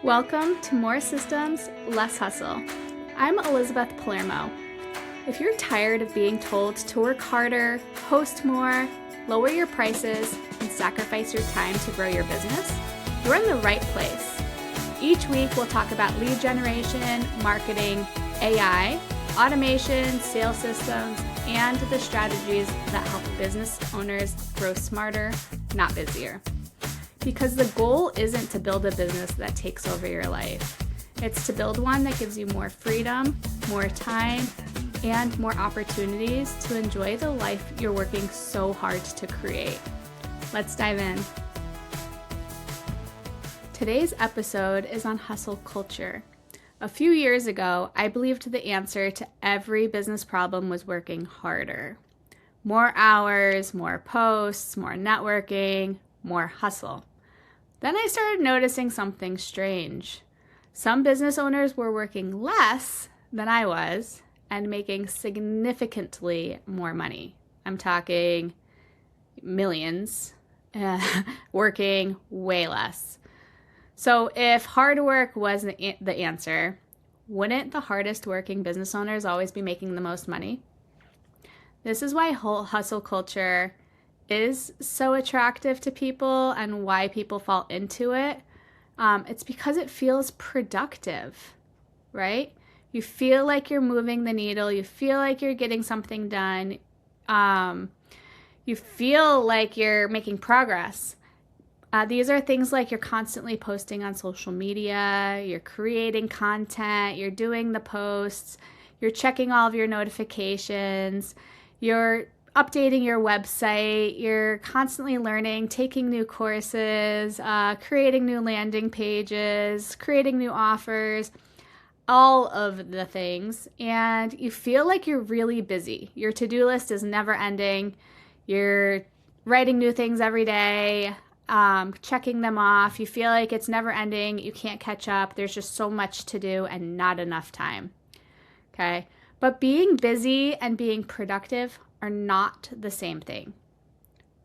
Welcome to More Systems, Less Hustle. I'm Elizabeth Palermo. If you're tired of being told to work harder, post more, lower your prices, and sacrifice your time to grow your business, you're in the right place. Each week, we'll talk about lead generation, marketing, AI, automation, sales systems, and the strategies that help business owners grow smarter, not busier. Because the goal isn't to build a business that takes over your life. It's to build one that gives you more freedom, more time, and more opportunities to enjoy the life you're working so hard to create. Let's dive in. Today's episode is on hustle culture. A few years ago, I believed the answer to every business problem was working harder. More hours, more posts, more networking, more hustle. Then I started noticing something strange. Some business owners were working less than I was and making significantly more money. I'm talking millions, working way less. So if hard work was the answer, wouldn't the hardest working business owners always be making the most money? This is why whole hustle culture is so attractive to people and why people fall into it. It's because it feels productive, right? You feel like you're moving the needle. You feel like you're getting something done. You feel like you're making progress. These are things like you're constantly posting on social media, you're creating content, you're doing the posts, you're checking all of your notifications, you're updating your website, you're constantly learning, taking new courses, creating new landing pages, creating new offers, all of the things. And you feel like you're really busy. Your to-do list is never ending. You're writing new things every day, checking them off. You feel like it's never ending. You can't catch up. There's just so much to do and not enough time. Okay. But being busy and being productive are not the same thing.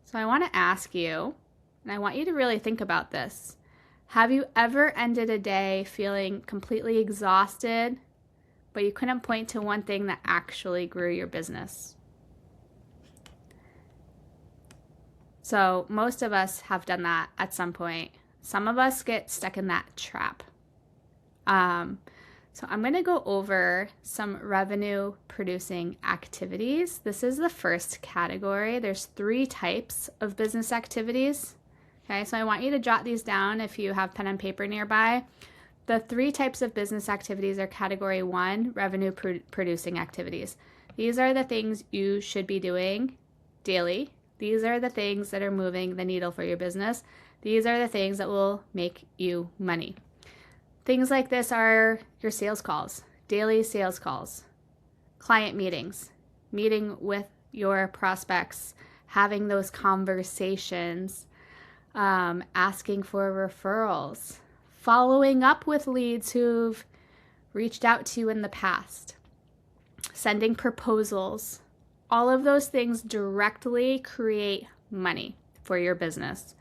So I want to ask you, and I want you to really think about this. Have you ever ended a day feeling completely exhausted, but you couldn't point to one thing that actually grew your business? So most of us have done that at some point. Some of us get stuck in that trap. So I'm going to go over some revenue producing activities. This is the first category. There's 3 types of business activities. Okay, so I want you to jot these down if you have pen and paper nearby. The 3 types of business activities are category 1, revenue producing activities. These are the things you should be doing daily. These are the things that are moving the needle for your business. These are the things that will make you money. Things like this are your sales calls, daily sales calls, client meetings, meeting with your prospects, having those conversations, asking for referrals, following up with leads who've reached out to you in the past, sending proposals. All of those things directly create money for your business.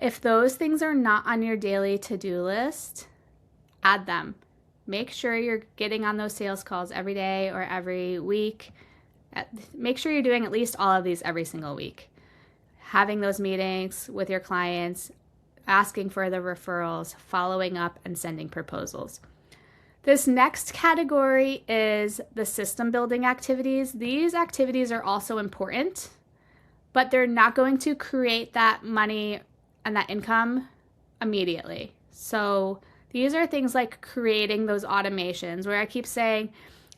If those things are not on your daily to-do list, add them. Make sure you're getting on those sales calls every day or every week. Make sure you're doing at least all of these every single week. Having those meetings with your clients, asking for the referrals, following up, and sending proposals. This next category is the system building activities. These activities are also important, but they're not going to create that money and that income immediately. So these are things like creating those automations where I keep saying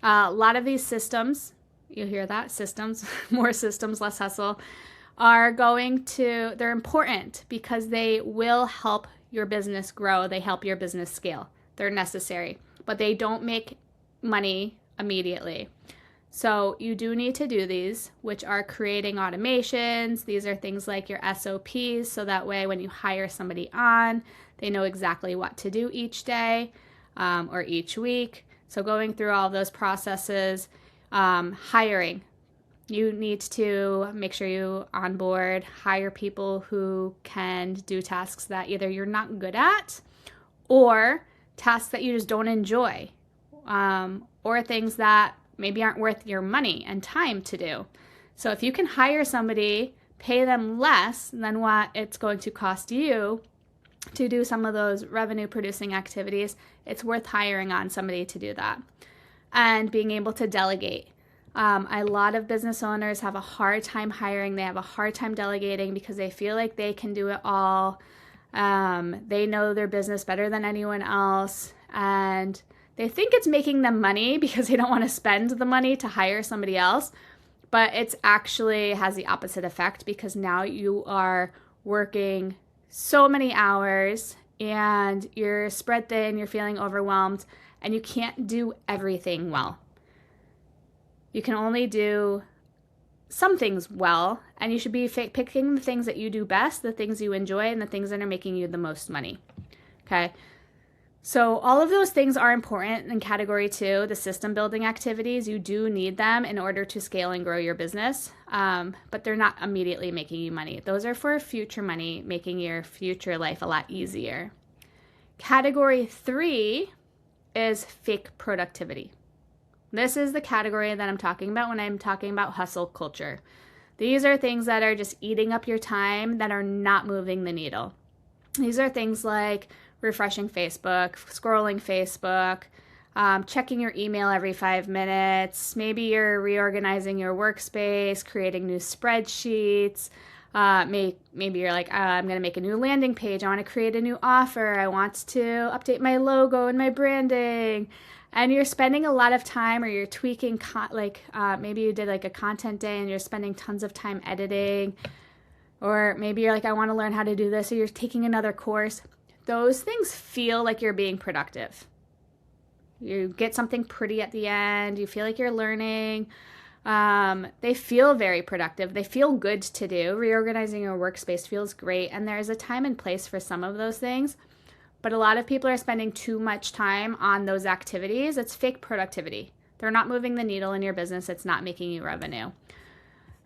a lot of these systems, you hear that? Systems, more systems, less hustle, they're important because they will help your business grow. They help your business scale. They're necessary, but they don't make money immediately. So you do need to do these, which are creating automations. These are things like your SOPs, so that way when you hire somebody on, they know exactly what to do each day or each week. So going through all those processes, hiring. You need to make sure you onboard, hire people who can do tasks that either you're not good at or tasks that you just don't enjoy, or things that maybe aren't worth your money and time to do. So if you can hire somebody, pay them less than what it's going to cost you to do some of those revenue producing activities, it's worth hiring on somebody to do that. And being able to delegate. A lot of business owners have a hard time hiring. They have a hard time delegating because they feel like they can do it all. They know their business better than anyone else. And they think it's making them money because they don't want to spend the money to hire somebody else. But it's actually has the opposite effect because now you are working so many hours and you're spread thin, you're feeling overwhelmed, and you can't do everything well. You can only do some things well, and you should be picking the things that you do best, the things you enjoy, and the things that are making you the most money. Okay? So all of those things are important in category 2, the system building activities. You do need them in order to scale and grow your business, but they're not immediately making you money. Those are for future money, making your future life a lot easier. Category 3 is fake productivity. This is the category that I'm talking about when I'm talking about hustle culture. These are things that are just eating up your time that are not moving the needle. These are things like refreshing Facebook, scrolling Facebook, checking your email every 5 minutes. Maybe you're reorganizing your workspace, creating new spreadsheets. Maybe you're like, I'm going to make a new landing page. I want to create a new offer. I want to update my logo and my branding. And you're spending a lot of time, or you're tweaking, maybe you did like a content day and you're spending tons of time editing. Or maybe you're like, I want to learn how to do this, or you're taking another course. Those things feel like you're being productive. You get something pretty at the end. You feel like you're learning. They feel very productive. They feel good to do. Reorganizing your workspace feels great. And there's a time and place for some of those things. But a lot of people are spending too much time on those activities. It's fake productivity. They're not moving the needle in your business. It's not making you revenue.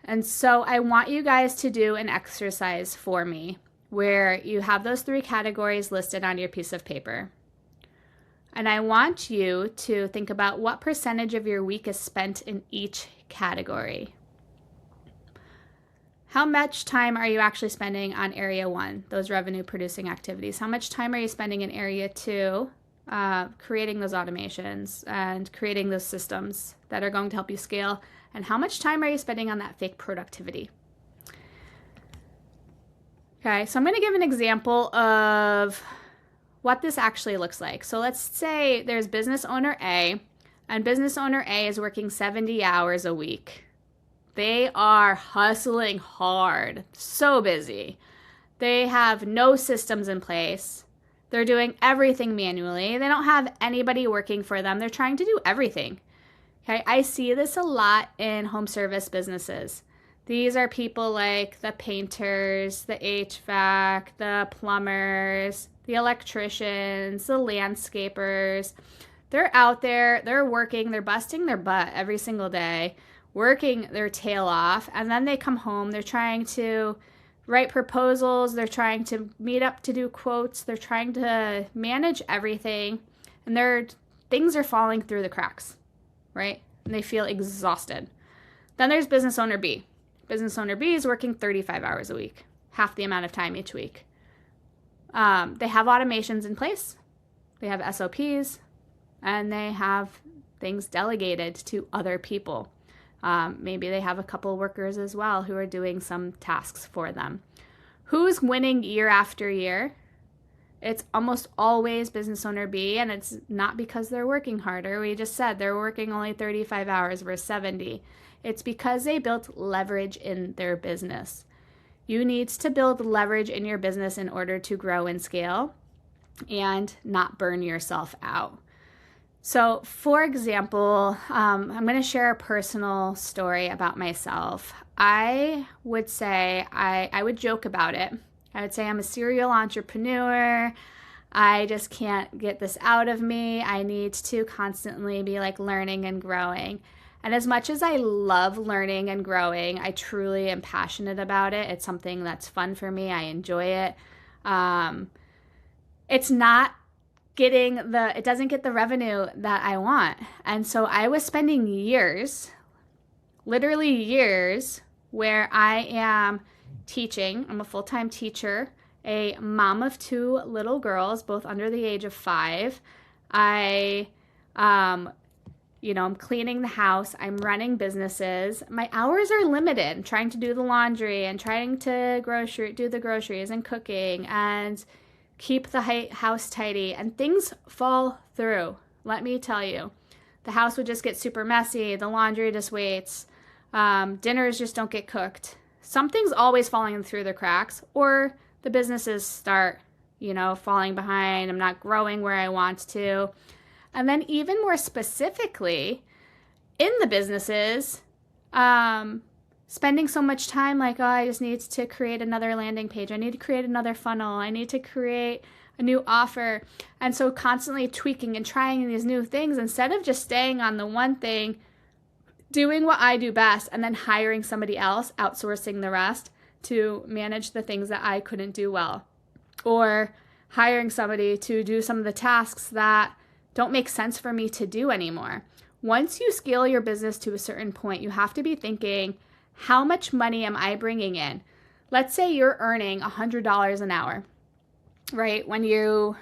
And so I want you guys to do an exercise for me where you have those 3 categories listed on your piece of paper. And I want you to think about what percentage of your week is spent in each category. How much time are you actually spending on area 1, those revenue producing activities? How much time are you spending in area 2, creating those automations and creating those systems that are going to help you scale? And how much time are you spending on that fake productivity? Okay, so I'm going to give an example of what this actually looks like. So let's say there's business owner A, and business owner A is working 70 hours a week. They are hustling hard, so busy. They have no systems in place. They're doing everything manually. They don't have anybody working for them. They're trying to do everything. Okay, I see this a lot in home service businesses. These are people like the painters, the HVAC, the plumbers, the electricians, the landscapers. They're out there, they're working, they're busting their butt every single day, working their tail off, and then they come home, they're trying to write proposals, they're trying to meet up to do quotes, they're trying to manage everything, and things are falling through the cracks, right? And they feel exhausted. Then there's business owner B. Business owner B is working 35 hours a week, half the amount of time each week. They have automations in place, they have SOPs, and they have things delegated to other people. Maybe they have a couple workers as well who are doing some tasks for them. Who's winning year after year? It's almost always business owner B, and it's not because they're working harder. We just said they're working only 35 hours versus 70. It's because they built leverage in their business. You need to build leverage in your business in order to grow and scale and not burn yourself out. So, for example, I'm going to share a personal story about myself. I would say, I would joke about it. I would say I'm a serial entrepreneur. I just can't get this out of me. I need to constantly be like learning and growing. And as much as I love learning and growing, I truly am passionate about it. It's something that's fun for me. I enjoy it. It's not it doesn't get the revenue that I want. And so I was spending years, literally years, where I am teaching. I'm a full-time teacher, a mom of 2 little girls, both under the age of 5. I'm cleaning the house. I'm running businesses. My hours are limited. I'm trying to do the laundry and trying to do the groceries and cooking and keep the house tidy, and things fall through. Let me tell you, the house would just get super messy. The laundry just waits. Dinners just don't get cooked. Something's always falling through the cracks, or the businesses start, falling behind. I'm not growing where I want to. And then even more specifically, in the businesses, spending so much time like, oh, I just need to create another landing page. I need to create another funnel. I need to create a new offer. And so constantly tweaking and trying these new things instead of just staying on the one thing, doing what I do best, and then hiring somebody else, outsourcing the rest to manage the things that I couldn't do well, or hiring somebody to do some of the tasks that don't make sense for me to do anymore. Once you scale your business to a certain point, you have to be thinking, how much money am I bringing in? Let's say you're earning $100 an hour, right? When you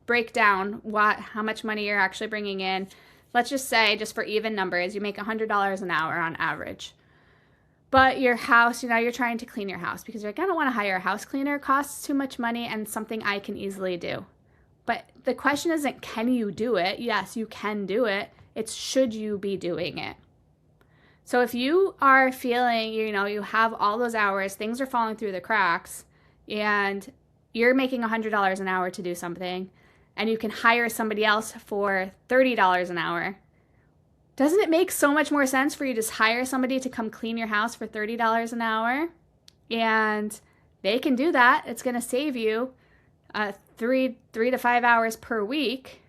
break down how much money you're actually bringing in, let's just say, just for even numbers, you make $100 an hour on average. But your house, you're trying to clean your house because you're like, I don't want to hire a house cleaner. It costs too much money and something I can easily do. But the question isn't, can you do it? Yes, you can do it. It's, should you be doing it? So if you are feeling, you have all those hours, things are falling through the cracks, and you're making $100 an hour to do something, and you can hire somebody else for $30 an hour, doesn't it make so much more sense for you to just hire somebody to come clean your house for $30 an hour? And they can do that. It's going to save you 3 to 5 hours per week.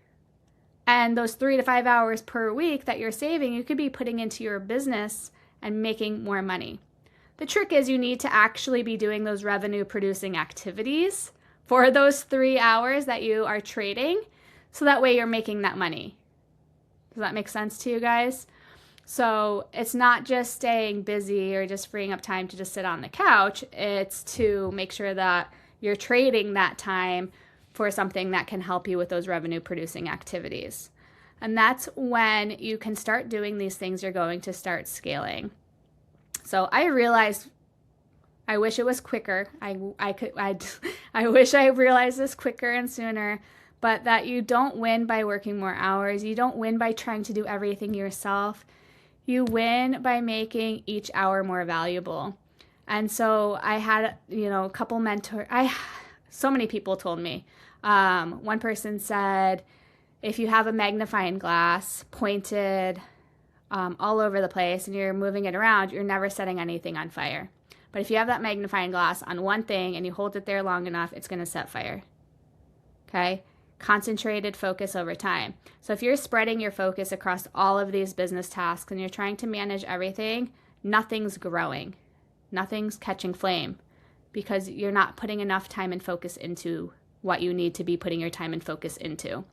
And those 3 to 5 hours per week that you're saving, you could be putting into your business and making more money. The trick is you need to actually be doing those revenue producing activities for those 3 hours that you are trading, so that way you're making that money. Does that make sense to you guys? So it's not just staying busy or just freeing up time to just sit on the couch. It's to make sure that you're trading that time for something that can help you with those revenue producing activities. And that's when you can start doing these things, you're going to start scaling. So I realized, I wish it was quicker. I wish I realized this quicker and sooner, but that you don't win by working more hours. You don't win by trying to do everything yourself. You win by making each hour more valuable. And so I had, a couple mentors. So many people told me. One person said, if you have a magnifying glass pointed all over the place and you're moving it around, you're never setting anything on fire. But if you have that magnifying glass on one thing and you hold it there long enough, it's going to set fire. Okay? Concentrated focus over time. So if you're spreading your focus across all of these business tasks and you're trying to manage everything, nothing's growing. Nothing's catching flame because you're not putting enough time and focus into what you need to be putting your time and focus into.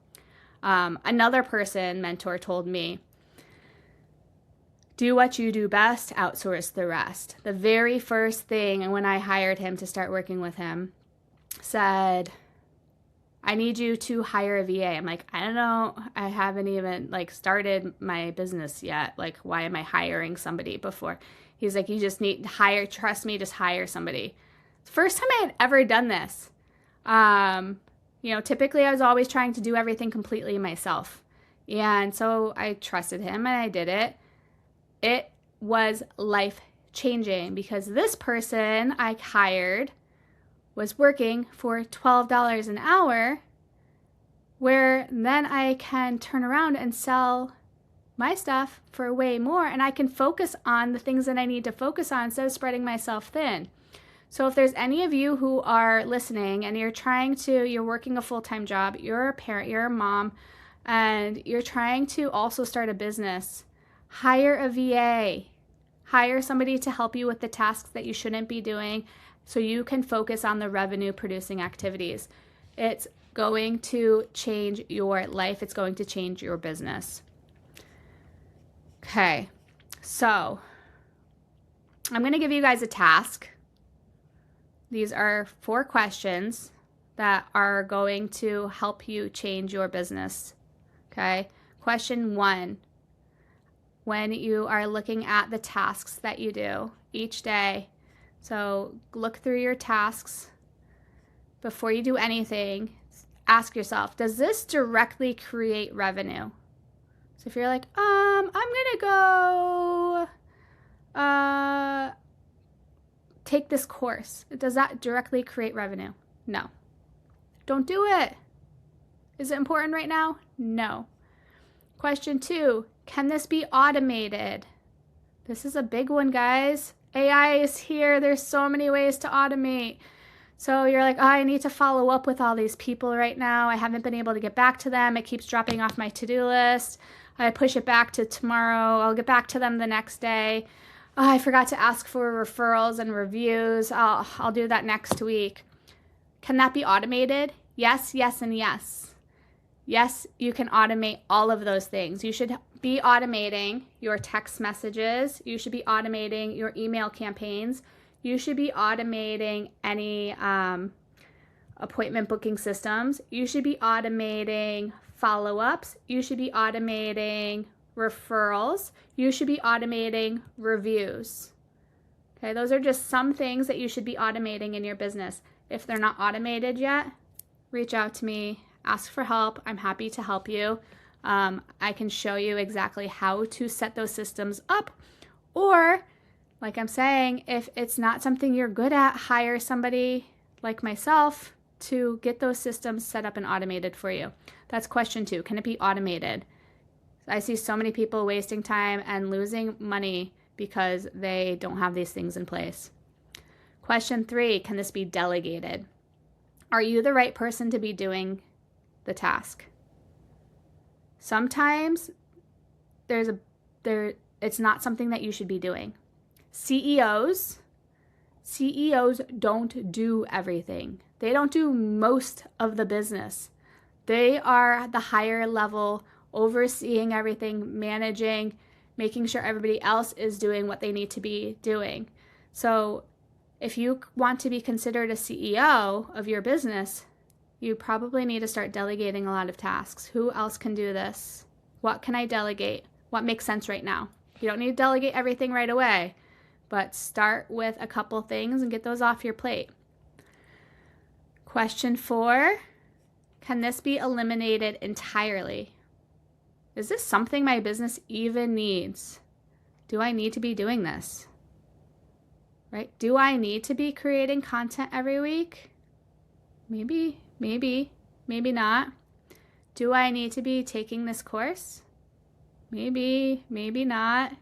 Another mentor told me, do what you do best, outsource the rest. The very first thing, and when I hired him to start working with him, said, I need you to hire a VA. I'm like, I don't know. I haven't even started my business yet. Why am I hiring somebody before? He's like, you just need to hire, trust me, just hire somebody. It's the first time I had ever done this. Typically I was always trying to do everything completely myself. And so I trusted him and I did it. It was life-changing because this person I hired was working for $12 an hour, where then I can turn around and sell my stuff for way more, and I can focus on the things that I need to focus on instead of spreading myself thin. So if there's any of you who are listening and you're working a full-time job, you're a parent, you're a mom, and you're trying to also start a business, hire a VA. Hire somebody to help you with the tasks that you shouldn't be doing so you can focus on the revenue producing activities. It's going to change your life. It's going to change your business. Okay, so I'm going to give you guys a task. These are 4 questions that are going to help you change your business. Okay, question 1. When you are looking at the tasks that you do each day, so look through your tasks before you do anything. Ask yourself, does this directly create revenue? So if you're like, I'm gonna go take this course, does that directly create revenue? No. Don't do it. Is it important right now? No. Question 2, can this be automated? This is a big one, guys. AI is here. There's so many ways to automate. So you're like, I need to follow up with all these people right now. I haven't been able to get back to them. It keeps dropping off my to-do list. I push it back to tomorrow. I'll get back to them the next day. Oh, I forgot to ask for referrals and reviews. I'll do that next week. Can that be automated? Yes, yes, and yes. Yes, you can automate all of those things. You should be automating your text messages. You should be automating your email campaigns. You should be automating any appointment booking systems. You should be automating follow-ups. You should be automating referrals. You should be automating reviews. Okay, those are just some things that you should be automating in your business. If they're not automated yet, reach out to me, ask for help. I'm happy to help you. I can show you exactly how to set those systems up. Or, like I'm saying, if it's not something you're good at, hire somebody like myself to get those systems set up and automated for you. That's question 2. Can it be automated? I see so many people wasting time and losing money because they don't have these things in place. Question 3, can this be delegated? Are you the right person to be doing the task? Sometimes it's not something that you should be doing. CEOs don't do everything. They don't do most of the business. They are the higher level, overseeing everything, managing, making sure everybody else is doing what they need to be doing. So if you want to be considered a CEO of your business, you probably need to start delegating a lot of tasks. Who else can do this? What can I delegate? What makes sense right now? You don't need to delegate everything right away, but start with a couple things and get those off your plate. Question 4, can this be eliminated entirely? Is this something my business even needs? Do I need to be doing this? Right? Do I need to be creating content every week? Maybe not. Do I need to be taking this course? Maybe not.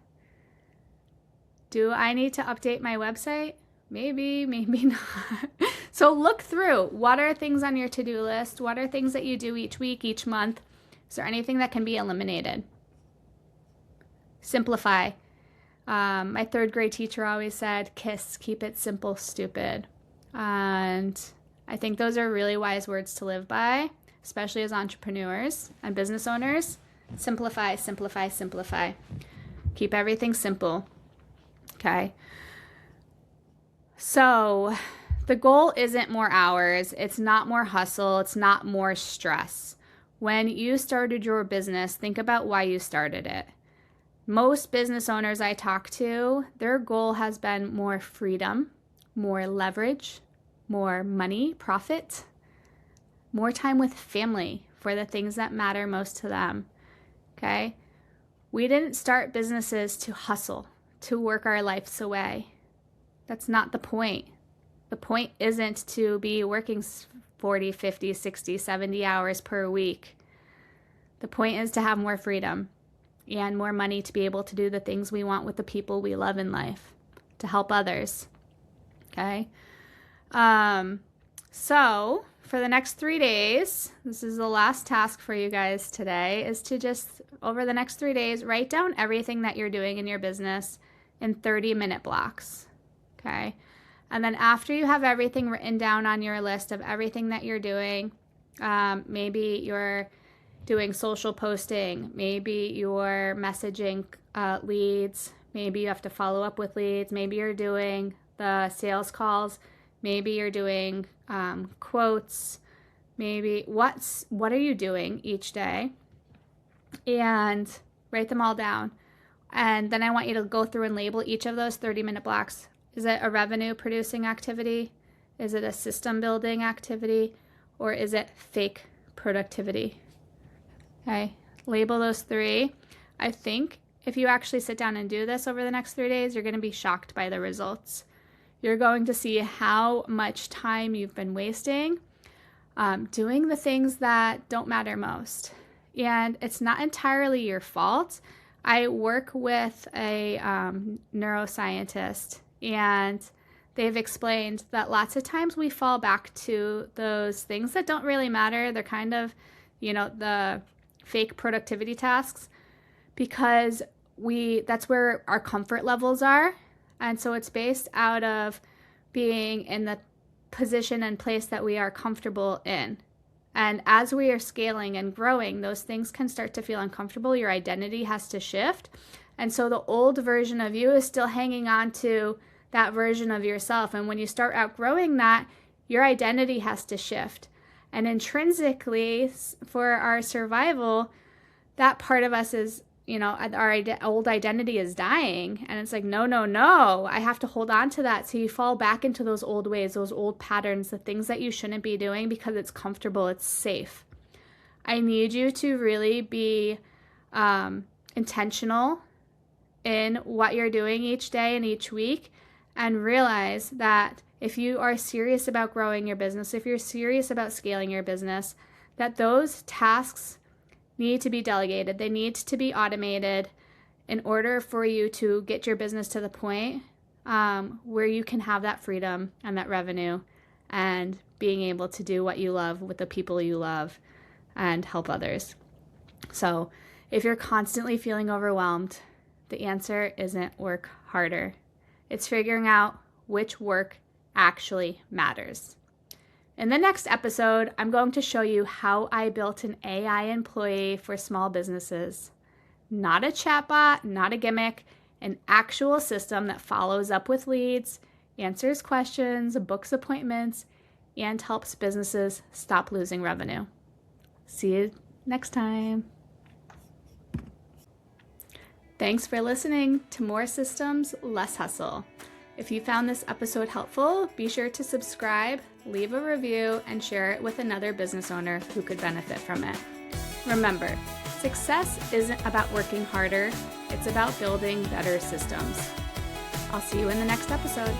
Do I need to update my website? Maybe not. So look through. What are things on your to-do list? What are things that you do each week, each month? Is there anything that can be eliminated? Simplify. My 3rd grade teacher always said, KISS, keep it simple, stupid. And I think those are really wise words to live by, especially as entrepreneurs and business owners. Simplify, simplify, simplify. Keep everything simple. Okay. So the goal isn't more hours. It's not more hustle. It's not more stress. When you started your business, think about why you started it. Most business owners I talk to, their goal has been more freedom, more leverage, more money, profit, more time with family for the things that matter most to them. Okay? We didn't start businesses to hustle, to work our lives away. That's not the point. The point isn't to be working 40, 50, 60, 70 hours per week. The point is to have more freedom and more money to be able to do the things we want with the people we love in life, to help others. Okay? So for the next 3 days, this is the last task for you guys today, is to just, over the next 3 days, write down everything that you're doing in your business in 30-minute blocks. Okay? And then after you have everything written down on your list of everything that you're doing, Maybe you're doing social posting. Maybe you're messaging leads. Maybe you have to follow up with leads. Maybe you're doing the sales calls. Maybe you're doing quotes. Maybe what are you doing each day? And write them all down. And then I want you to go through and label each of those 30-minute blocks. Is it a revenue producing activity? Is it a system building activity? Or is it fake productivity? Okay, label those 3. I think if you actually sit down and do this over the next 3 days, you're going to be shocked by the results. You're going to see how much time you've been wasting doing the things that don't matter most. And it's not entirely your fault. I work with a neuroscientist, and they've explained that lots of times we fall back to those things that don't really matter. They're kind of, the fake productivity tasks, because that's where our comfort levels are. And so it's based out of being in the position and place that we are comfortable in. And as we are scaling and growing, those things can start to feel uncomfortable. Your identity has to shift. And so the old version of you is still hanging on to that version of yourself. And when you start outgrowing that, your identity has to shift. And intrinsically, for our survival, that part of us is, our old identity is dying. And it's like, no, I have to hold on to that. So you fall back into those old ways, those old patterns, the things that you shouldn't be doing because it's comfortable, it's safe. I need you to really be intentional in what you're doing each day and each week, and realize that if you are serious about growing your business, if you're serious about scaling your business, that those tasks need to be delegated. They need to be automated in order for you to get your business to the point where you can have that freedom and that revenue and being able to do what you love with the people you love and help others. So if you're constantly feeling overwhelmed, the answer isn't work harder. It's figuring out which work actually matters. In the next episode, I'm going to show you how I built an AI employee for small businesses. Not a chatbot, not a gimmick, an actual system that follows up with leads, answers questions, books appointments, and helps businesses stop losing revenue. See you next time. Thanks for listening to More Systems, Less Hustle. If you found this episode helpful, be sure to subscribe, leave a review, and share it with another business owner who could benefit from it. Remember, success isn't about working harder, it's about building better systems. I'll see you in the next episode.